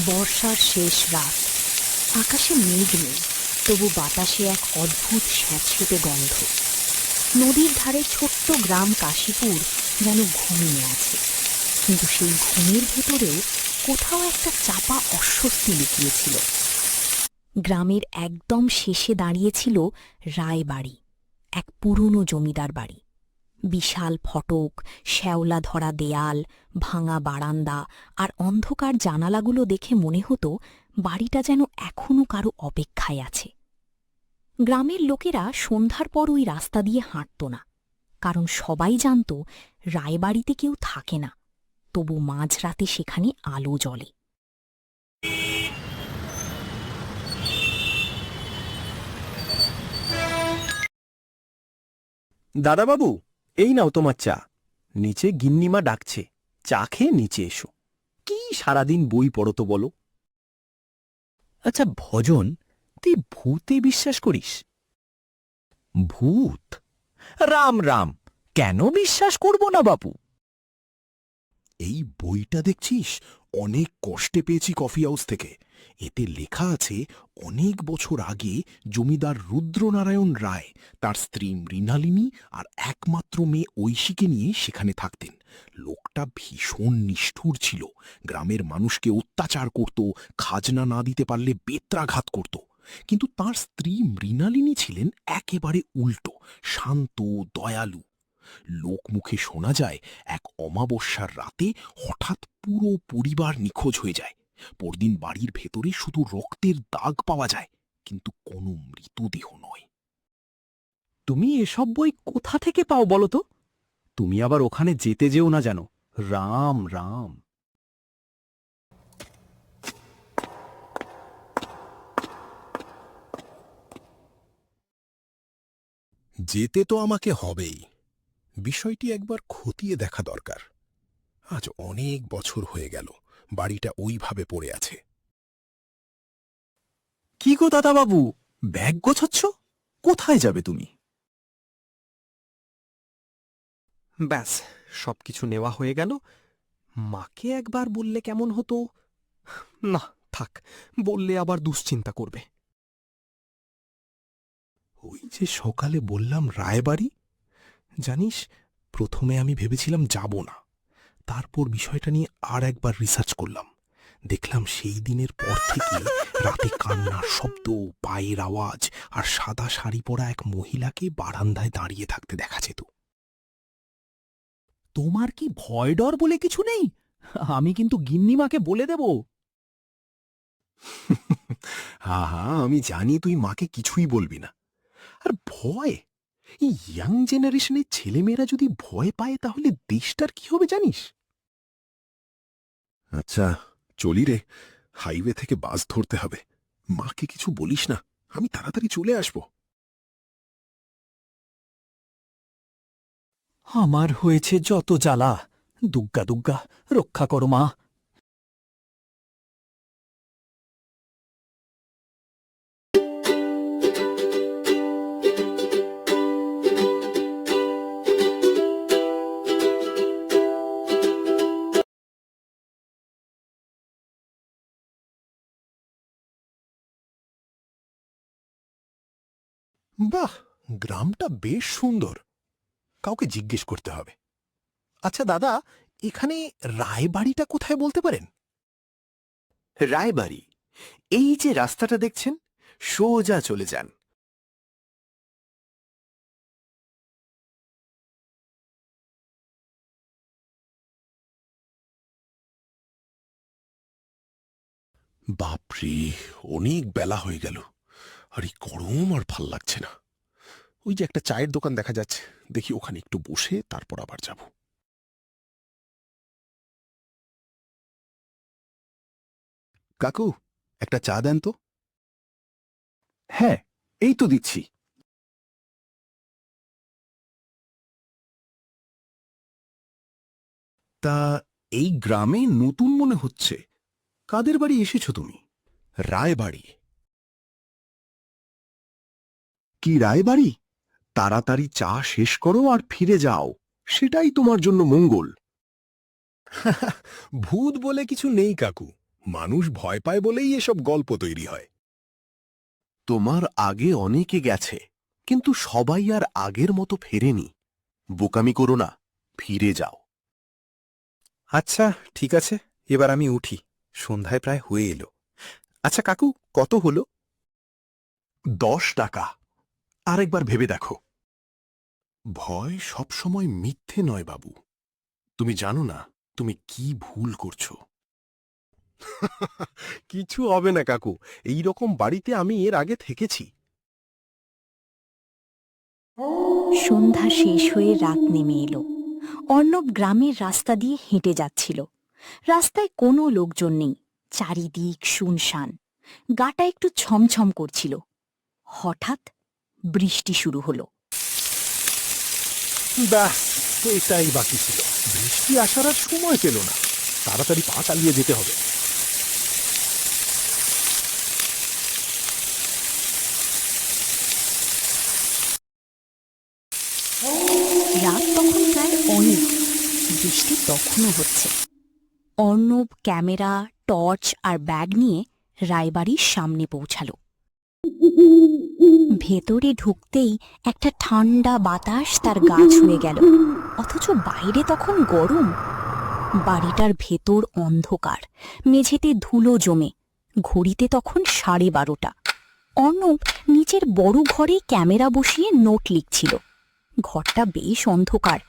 বর্ষার শেষ রাত। আকাশে মেঘ নেই, তবু বাতাসে এক অদ্ভুত স্যাঁতসেঁতে গন্ধ। নদীর ধারে ছোট্ট গ্রাম কাশীপুর যেন ঘুমিয়ে আছে, কিন্তু সেই ঘুমের ভেতরেও কোথাও একটা চাপা অস্বস্তি লুকিয়েছিল। গ্রামের একদম শেষে দাঁড়িয়েছিল রায়বাড়ি, এক পুরনো জমিদার বাড়ি। বিশাল ফটক, শ্যাওলা ধরা দেয়াল, ভাঙা বারান্দা আর অন্ধকার জানালাগুলো দেখে মনে হতো বাড়িটা যেন এখনো কারো অপেক্ষায় আছে। গ্রামের লোকেরা সন্ধ্যার পর ওই রাস্তা দিয়ে হাঁটত না, কারণ সবাই জানত রায়বাড়িতে কেউ থাকে না। তবু মাঝরাতে সেখানে আলো জ্বলে। দাদাবাবু, এই নাও তোমার চা। নিচে গিন্নিমা ডাকছে, চা খেয়ে নিচে এসো। কি সারাদিন বই পড়ো তো বলো? আচ্ছা ভজন, তুই ভূতে বিশ্বাস করিস? ভূত? রাম রাম, কেন বিশ্বাস করব না বাপু? এই বইটা দেখছিস, অনেক কষ্টে পেয়েছি কফি হাউস থেকে। এতে লেখা আছে অনেক বছর আগে জমিদার রুদ্রনারায়ণ রায় তার স্ত্রী মৃণালিনী আর একমাত্র মেয়ে ঐশীকে নিয়ে সেখানে থাকতেন। লোকটা ভীষণ নিষ্ঠুর ছিল, গ্রামের মানুষকে অত্যাচার করত, খাজনা না দিতে পারলে বেত্রাঘাত করত। কিন্তু তার স্ত্রী মৃণালিনী ছিলেন একেবারে উল্টো, শান্ত, দয়ালু। লোকমুখে শোনা যায় এক অমাবস্যার রাতে হঠাৎ পুরো পরিবার নিখোঁজ হয়ে যায়। পরদিন বাড়ির ভেতরে শুধু রক্তের দাগ পাওয়া যায়, কিন্তু কোনো মৃতদেহ নয়। তুমি এসব বই কোথা থেকে পাও বলো তো? তুমি আবার ওখানে যেতে যেও না যেন। রাম রাম। যেতে তো আমাকে হবেই। বিষয়টি একবার খতিয়ে দেখা দরকার। আজ অনেক বছর হয়ে গেল বাড়িটা ওইভাবে পড়ে আছে। কি গো দাদাবাবু, ব্যাগ গোছাচ্ছ? কোথায় যাবে তুমি? ব্যাস, সবকিছু নেওয়া হয়ে গেল। মাকে একবার বললে কেমন হতো? না থাক, বললে আবার দুশ্চিন্তা করবে। ওই যে সকালে বললাম রায়বাড়ি, জানিস, প্রথমে আমি ভেবেছিলাম যাব না। তারপর বিষয়টা নিয়ে আর একবার রিসার্চ করলাম। দেখলাম সেই দিনের পর থেকে রাতে কান্নার শব্দ, পায়ের আওয়াজ আর সাদা শাড়ি পরা এক মহিলাকে বারান্দায় দাঁড়িয়ে থাকতে দেখা যেত। তোমার কি ভয় ডর বলে কিছু নেই? আমি কিন্তু গিন্নিমাকে বলে দেব। হা হা, আমি জানি তুই মাকে কিছুই বলবি না। আর ভয়, এই ইয়াং জেনারেশনের ছেলেমেয়েরা যদি ভয় পায় তাহলে দেশটার কি হবে জানিস? আচ্ছা চলি রে, হাইওয়ে থেকে বাস ধরতে হবে। মাকে কিছু বলিস না, আমি তাড়াতাড়ি চলে আসব। আমার হয়েছে যত জ্বালা, দুগ্গা দুগ্গা রক্ষা করো মা। বাহ, গ্রামটা বেশ সুন্দর। কাউকে জিজ্ঞেস করতে হবে। আচ্ছা দাদা, এখানে রায়বাড়িটা কোথায় বলতে পারেন? রায়বাড়ি এই যে রাস্তাটা দেখছেন, সোজা চলে যান। বাপরে, অনেক বেলা হয়ে গেল, আর এই গরম আর ভাল লাগছে না। ওই যে একটা চায়ের দোকান দেখা যাচ্ছে, দেখি ওখানে একটু বসে তারপর আবার যাব। কাকু, একটা চা দেন তো। হ্যাঁ, এই তো দিচ্ছি। তা এই গ্রামে নতুন মনে হচ্ছে, কাদের বাড়ি এসেছো তুমি? রায়বাড়ি। কি রায়বাড়ি? তাড়াতাড়ি চা শেষ করো আর ফিরে যাও, সেটাই তোমার জন্য মঙ্গল। ভূত বলে কিছু নেই কাকু, মানুষ ভয় পায় বলেই এসব গল্প তৈরি হয়। তোমার আগে অনেকে গেছে, কিন্তু সবাই আর আগের মতো ফেরেনি। বোকামি করো না, ফিরে যাও। আচ্ছা ঠিক আছে, এবার আমি উঠি, সন্ধ্যায় প্রায় হয়ে এলো। আচ্ছা কাকু, কত হলো? 10 টাকা। আরেকবার ভেবে দেখো। ভয় সবসময় মিথ্যে নয় বাবু। তুমি জানো না তুমি কি ভুল করছো। কিছু হবে না কাকু, এই রকম বাড়িতে আমি এর আগে থেকেছি। সন্ধ্যা শেষ হয়ে রাত নেমে এলো। অর্ণব গ্রামের রাস্তা দিয়ে হেঁটে যাচ্ছিল। রাস্তায় কোনো লোকজন নেই, চারিদিক শুনশান। গাটা একটু ছমছম করছিল। হঠাৎ বৃষ্টি শুরু হলো। ব্যাস, এটাই বাকি ছিল। বৃষ্টি আসার আর সময় পেল না। তাড়াতাড়ি পা চালিয়ে যেতে হবে। রাত তখন প্রায় অনেক, বৃষ্টি তখনও হচ্ছে। অর্ণব ক্যামেরা, টর্চ আর ব্যাগ নিয়ে রায়বাড়ির সামনে পৌঁছালো। ভেতরে ঢুকতেই একটা ঠান্ডা বাতাস তার গা ছুঁয়ে গেল, অথচ বাইরে তখন গরম। বাড়িটার ভেতর অন্ধকার, মেঝেতে ধুলো জমে। ঘড়িতে তখন 12:30। অর্ণব নিচের বড় ঘরে ক্যামেরা বসিয়ে নোট লিখছিল। ঘরটা বেশ অন্ধকার।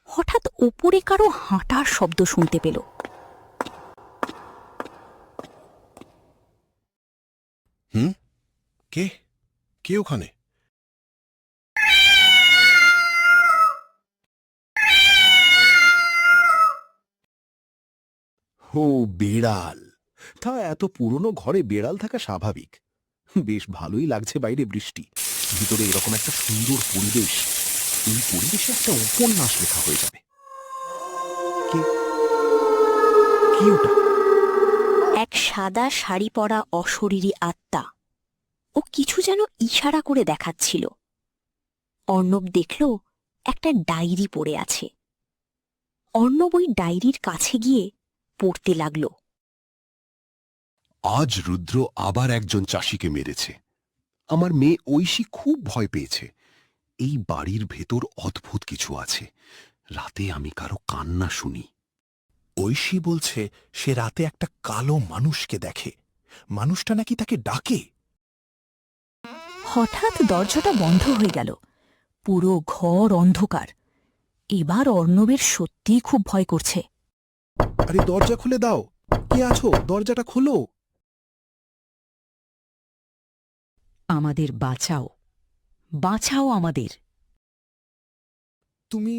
হঠাৎ ওপরে কারো হাঁটার শব্দ শুনতে পেল। কে কে ওখানে? ও বেড়াল। তা এত পুরনো ঘরে বেড়াল থাকা স্বাভাবিক। বেশ ভালোই লাগছে বাইরে বৃষ্টি, ভিতরে এরকম একটা সুন্দর পরিবেশ। এই পরিবেশে একটা উপন্যাস লেখা হয়ে যাবে। কে কি ওটা? এক সাদা শাড়ি পরা অশরীরী আত্মা। ও কিছু যেন ইশারা করে দেখাচ্ছিল। অর্ণব দেখল একটা ডায়েরি পড়ে আছে। অর্ণব ওই ডায়েরির কাছে গিয়ে পড়তে লাগল। আজ রুদ্র আবার একজন চাষিকে মেরেছে। আমার মেয়ে ঐশী খুব ভয় পেয়েছে। এই বাড়ির ভেতর অদ্ভুত কিছু আছে। রাতে আমি কারো কান্না শুনি। ঐশী বলছে সে রাতে একটা কালো মানুষকে দেখে। মানুষটা নাকি তাকে ডাকে। হঠাৎ দরজাটা বন্ধ হয়ে গেল। পুরো ঘর অন্ধকার। এবার অর্ণবের সত্যিই খুব ভয় করছে। আরে দরজা খুলে দাও, কে আছো? দরজাটা খোলো। আমাদের বাঁচাও, বাঁচাও আমাদের। তুমি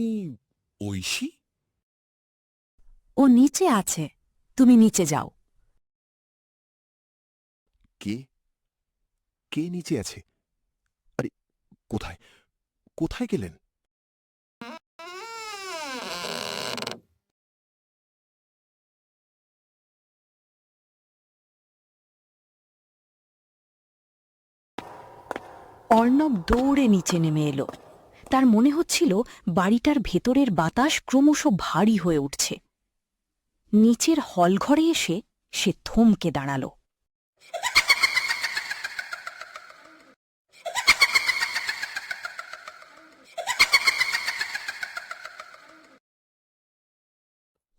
ঐশী? ও নিচে আছে, তুমি নিচে যাও। কে কে নিচে আছে? আরে কোথায় কোথায় গেলেন? অর্ণব দৌড়ে নিচে নেমে এলো। তার মনে হচ্ছিল বাড়িটার ভেতরের বাতাস ক্রমশ ভারী হয়ে উঠছে। নিচের হলঘরে এসে সে থমকে দাঁড়াল।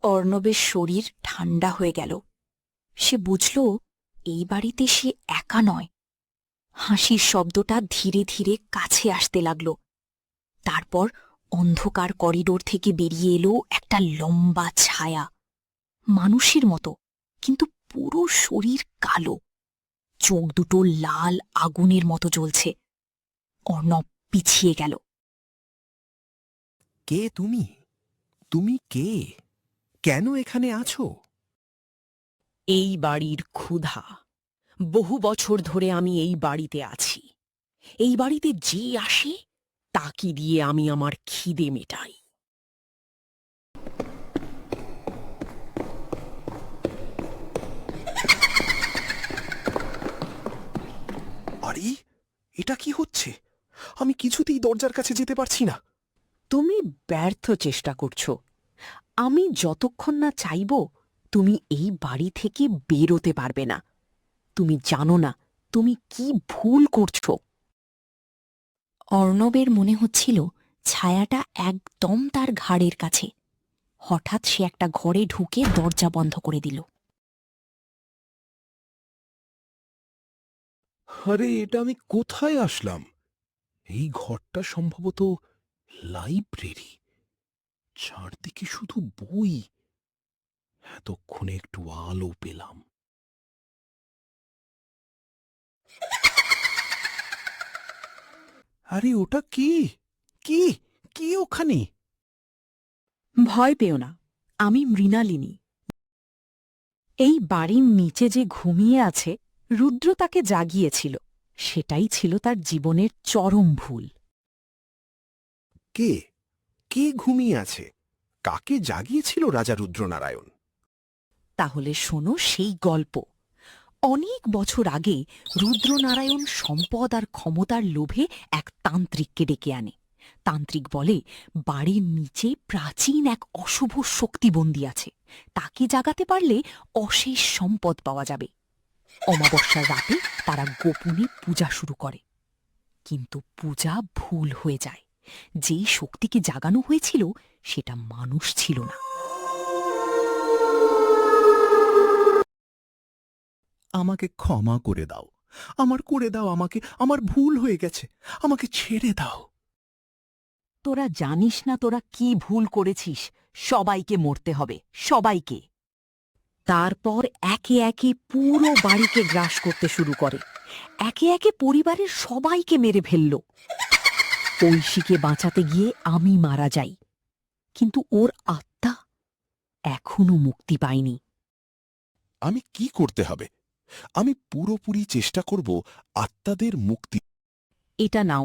অর্ণবের শরীর ঠান্ডা হয়ে গেল। সে বুঝল এই বাড়িতে সে একা নয়। হাসির শব্দটা ধীরে ধীরে কাছে আসতে লাগল। তারপর অন্ধকার করিডোর থেকে বেরিয়ে এলো একটা লম্বা ছায়া, মানুষের মতো, কিন্তু পুরো শরীর কালো। চোখ দুটো লাল আগুনের মতো জ্বলছে। অর্ণব পিছিয়ে গেল। কে তুমি? তুমি কে? কেন এখানে আছো? এই বাড়ির ক্ষুধা। বহু বছর ধরে আমি এই বাড়িতে আছি। এই বাড়িতে যে আসে তাকে দিয়ে আমি আমার খিদে মেটাই। আরে এটা কি হচ্ছে? আমি কিছুতেই দরজার কাছে যেতে পারছি না। তুমি ব্যর্থ চেষ্টা করছো। আমি যতক্ষণ না চাইব তুমি এই বাড়ি থেকে বেরোতে পারবে না। তুমি জানো না তুমি কি ভুল করছো। অর্ণবের মনে হচ্ছিল ছায়াটা একদম তার ঘাড়ের কাছে। হঠাৎ সে একটা ঘরে ঢুকে দরজা বন্ধ করে দিল। আরে, এটা আমি কোথায় আসলাম? এই ঘরটা সম্ভবত লাইব্রেরি। চারদিকে শুধু বই। এতক্ষণে একটু আলো পেলাম। আরে, ওটা কি? কি কি ওখানে? ভয় পেও না, আমি মৃণালিনী। এই বাড়ির নিচে যে ঘুমিয়ে আছে, রুদ্র তাকে জাগিয়েছিল। সেটাই ছিল তার জীবনের চরম ভুল। কে কে ঘুমিয়ে আছে? কাকে জাগিয়েছিল রাজা রুদ্রনারায়ণ? তাহলে শোনো সেই গল্প। অনেক বছর আগে রুদ্রনারায়ণ সম্পদ আর ক্ষমতার লোভে এক তান্ত্রিককে ডেকে আনে। তান্ত্রিক বলে বাড়ির নিচে প্রাচীন এক অশুভ শক্তিবন্দী আছে, তাকে জাগাতে পারলে অশেষ সম্পদ পাওয়া যাবে। অমাবস্যার রাতে তারা গোপনে পূজা শুরু করে। কিন্তু পূজা ভুল হয়ে যায়। যেই শক্তিকে জাগানো হয়েছিল সেটা মানুষ ছিল না। আমাকে ক্ষমা করে দাও, আমাকে, আমার ভুল হয়ে গেছে, আমাকে ছেড়ে দাও। তোরা জানিস না তোরা কি ভুল করেছিস। সবাইকে মরতে হবে, সবাইকে। তারপর একে একে পুরো বাড়িকে গ্রাস করতে শুরু করে। একে একে পরিবারের সবাইকে মেরে ফেলল। ঐশীকে বাঁচাতে গিয়ে আমি মারা যাই, কিন্তু ওর আত্মা এখনো মুক্তি পায়নি। আমি কি করতে হবে? আমি পুরোপুরি চেষ্টা করব আত্মাদের মুক্তি। এটা নাও,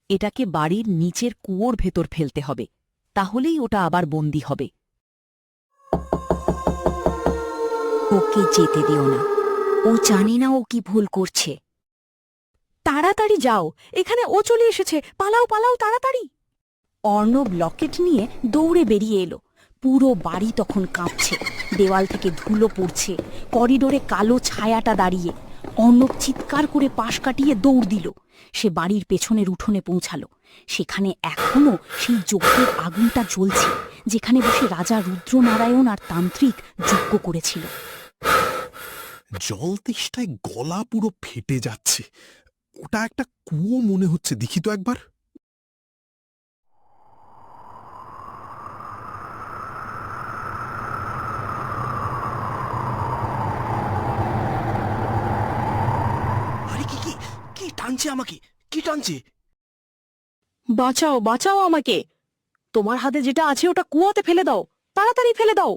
এটাকে বাড়ির নিচের কুয়োর ভেতর ফেলতে হবে, তাহলেই ওটা আবার বন্দী হবে। ওকে যেতে দিও না, ও জানে না ও কি ভুল করছে। তাড়াতাড়ি যাও, এখানে ও চলে এসেছে, পালাও পালাও তাড়াতাড়ি। অর্ণব লকেট নিয়ে দৌড়ে বেরিয়ে এলো। পুরো বাড়ি তখন কাঁপছে, দেওয়াল থেকে ধুলো পড়ছে, করিডোরে কালো ছায়াটা দাঁড়িয়ে। অর্ণব চিৎকার করে পাশ কাটিয়ে দৌড় দিল। সে বাড়ির পেছনের উঠোনে পৌঁছালো। সেখানে এখনো সেই যজ্ঞের আগুনটা জ্বলছে, যেখানে বসে রাজা রুদ্রনারায়ণ আর তান্ত্রিক যজ্ঞ করেছিল। জল তেষ্টায় গলা পুরো ফেটে যাচ্ছে। ওটা একটা কুয়ো মনে হচ্ছে, দেখি তো একবার। আরে, কি কি কি টানছে আমাকে? কি টানছে? বাঁচাও বাঁচাও আমাকে, তোমার হাতে যেটা আছে ওটা কুয়োতে ফেলে দাও, তাড়াতাড়ি ফেলে দাও।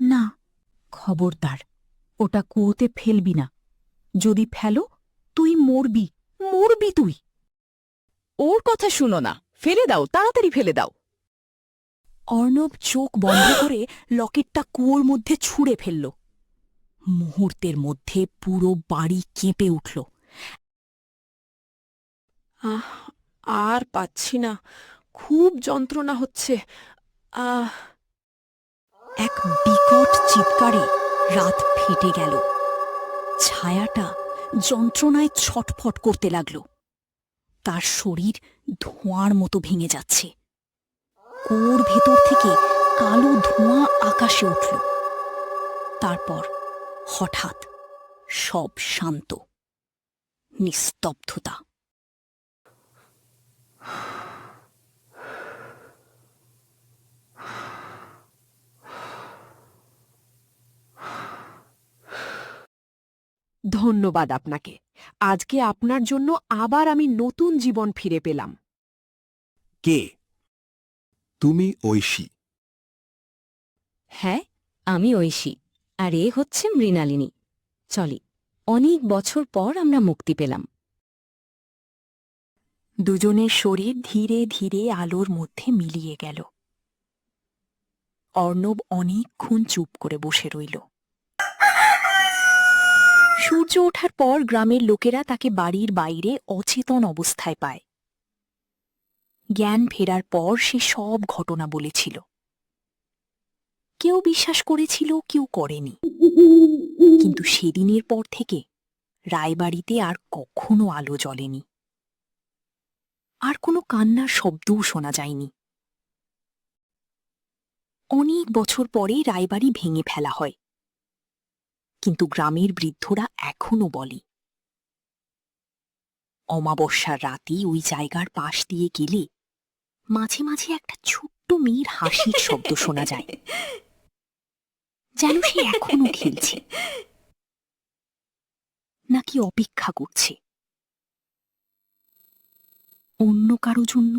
না, খবরদার, ওটা কুয়োতে ফেলবি না। যদি ফেলো তুই মরবি, মরবি তুই। ওর কথা শুনো না, ফেলে দাও, তাড়াতাড়ি ফেলে দাও। অর্ণব চোখ বন্ধ করে লকেটটা কুয়োর মধ্যে ছুঁড়ে ফেলল। মুহূর্তের মধ্যে পুরো বাড়ি কেঁপে উঠল। আর পাচ্ছি না, খুব যন্ত্রণা হচ্ছে। এক বিকট চিৎকারে রাত ফেটে গেল। ছায়াটা যন্ত্রণায় ছটফট করতে লাগল। তার শরীর ধোঁয়ার মতো ভেঙে যাচ্ছে। কুয়োর ভেতর থেকে কালো ধোঁয়া আকাশে উঠল। তারপর হঠাৎ সব শান্ত, নিস্তব্ধতা। ধন্যবাদ আপনাকে। আজকে আপনার জন্য আবার আমি নতুন জীবন ফিরে পেলাম। কে তুমি? ঐশী? হ্যাঁ, আমি ঐশী, আর এ হচ্ছে মৃণালিনী। চলি, অনেক বছর পর আমরা মুক্তি পেলাম। দুজনের শরীর ধীরে ধীরে আলোর মধ্যে মিলিয়ে গেল। অর্ণব অনেকক্ষণ চুপ করে বসে রইল। সূর্য ওঠার পর গ্রামের লোকেরা তাকে বাড়ির বাইরে অচেতন অবস্থায় পায়। জ্ঞান ফেরার পর সে সব ঘটনা বলেছিল। কেউ বিশ্বাস করেছিল, কেউ করেনি। কিন্তু সেদিনের পর থেকে রায়বাড়িতে আর কখনো আলো জ্বলেনি, আর কোনো কান্নার শব্দও শোনা যায়নি। অনেক বছর পরে রায়বাড়ি ভেঙে ফেলা হয়, কিন্তু গ্রামের বৃদ্ধরা এখনো বলে, অমাবস্যার রাতে ওই জায়গার পাশ দিয়ে গেলে মাঝে মাঝে একটা ছোট্ট মেয়ের হাসির শব্দ শোনা যায়, যেন সে এখনো খেলছে, নাকি অপেক্ষা করছে অন্য কারো জন্য।